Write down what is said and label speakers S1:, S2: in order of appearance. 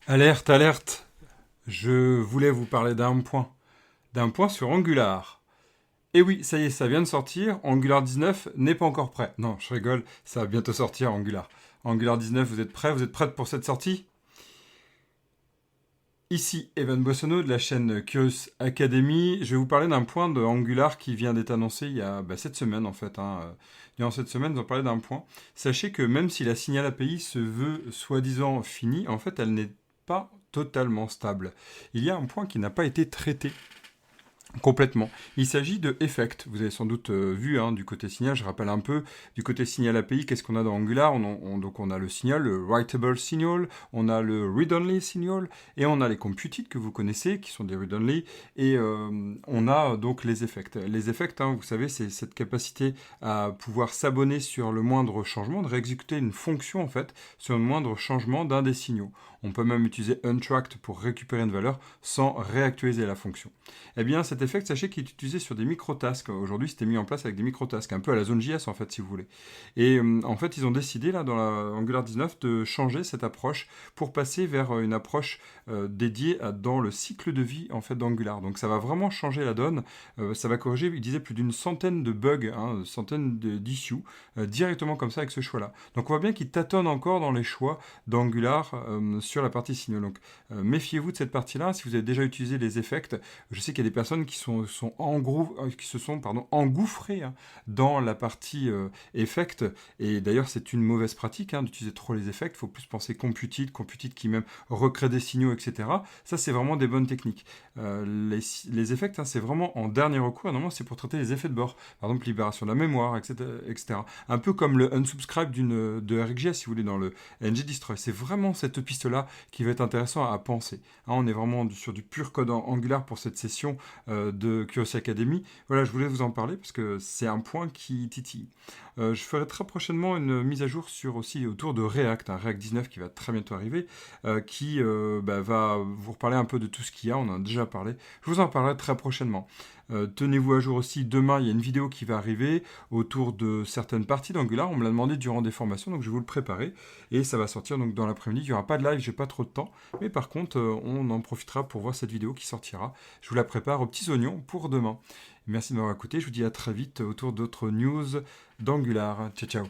S1: Alerte, alerte. Je voulais vous parler d'un point sur Angular. Et oui, ça y est, ça vient de sortir. Angular 19 n'est pas encore prêt. Non, je rigole, ça va bientôt sortir Angular. Angular 19, vous êtes prêts? Vous êtes prêtes pour cette sortie? Ici Evan Boissonneau de la chaîne Curious Academy. Je vais vous parler d'un point de Angular qui vient d'être annoncé il y a cette semaine en fait. Durant cette semaine, nous allons parler d'un point. Sachez que même si la Signal API se veut soi-disant finie, en fait elle n'est pas totalement stable. Il y a un point qui n'a pas été traité complètement. Il s'agit de Effect. Vous avez sans doute vu du côté signal. Je rappelle un peu du côté signal API. Qu'est-ce qu'on a dans Angular? Donc on a le signal, le writable signal, on a le read-only signal et on a les computed que vous connaissez qui sont des read-only et on a donc les effects. Les effects, vous savez, c'est cette capacité à pouvoir s'abonner sur le moindre changement, de réexécuter une fonction en fait sur le moindre changement d'un des signaux. On peut même utiliser untracked pour récupérer une valeur sans réactualiser la fonction. Eh bien, cet effect, sachez qu'il est utilisé sur des microtasks. Aujourd'hui, c'était mis en place avec des microtasks, un peu à la Zone.js en fait, si vous voulez. Et en fait, ils ont décidé, là, dans la Angular 19, de changer cette approche pour passer vers une approche dédiée dans le cycle de vie en fait d'Angular. Donc, ça va vraiment changer la donne. Ça va corriger, il disait, plus d'une centaine de bugs, centaines d'issues, directement comme ça avec ce choix-là. Donc, on voit bien qu'ils tâtonnent encore dans les choix d'Angular sur la partie signaux. Donc, méfiez-vous de cette partie-là. Si vous avez déjà utilisé les effects, je sais qu'il y a des personnes qui qui se sont engouffrées dans la partie effect. Et d'ailleurs, c'est une mauvaise pratique d'utiliser trop les effects. Il faut plus penser computed qui même recrée des signaux, etc. Ça, c'est vraiment des bonnes techniques. Les effects, c'est vraiment en dernier recours. Normalement, c'est pour traiter les effets de bord. Par exemple, libération de la mémoire, etc. etc. Un peu comme le unsubscribe de RxJS, si vous voulez, dans le ngDestroy. C'est vraiment cette piste-là qui va être intéressant à penser. On est vraiment sur du pur code Angular pour cette session de Curiosity Academy. Voilà, je voulais vous en parler parce que c'est un point qui titille. Je ferai très prochainement une mise à jour aussi autour de React, React 19 qui va très bientôt arriver, qui va vous reparler un peu de tout ce qu'il y a, on en a déjà parlé. Je vous en parlerai très prochainement. Tenez-vous à jour aussi, demain il y a une vidéo qui va arriver autour de certaines parties d'Angular, on me l'a demandé durant des formations, donc je vais vous le préparer, et ça va sortir donc dans l'après-midi, il n'y aura pas de live, j'ai pas trop de temps, mais par contre on en profitera pour voir cette vidéo qui sortira. Je vous la prépare aux petits oignons pour demain. Merci de m'avoir écouté, je vous dis à très vite autour d'autres news d'Angular. Ciao ciao.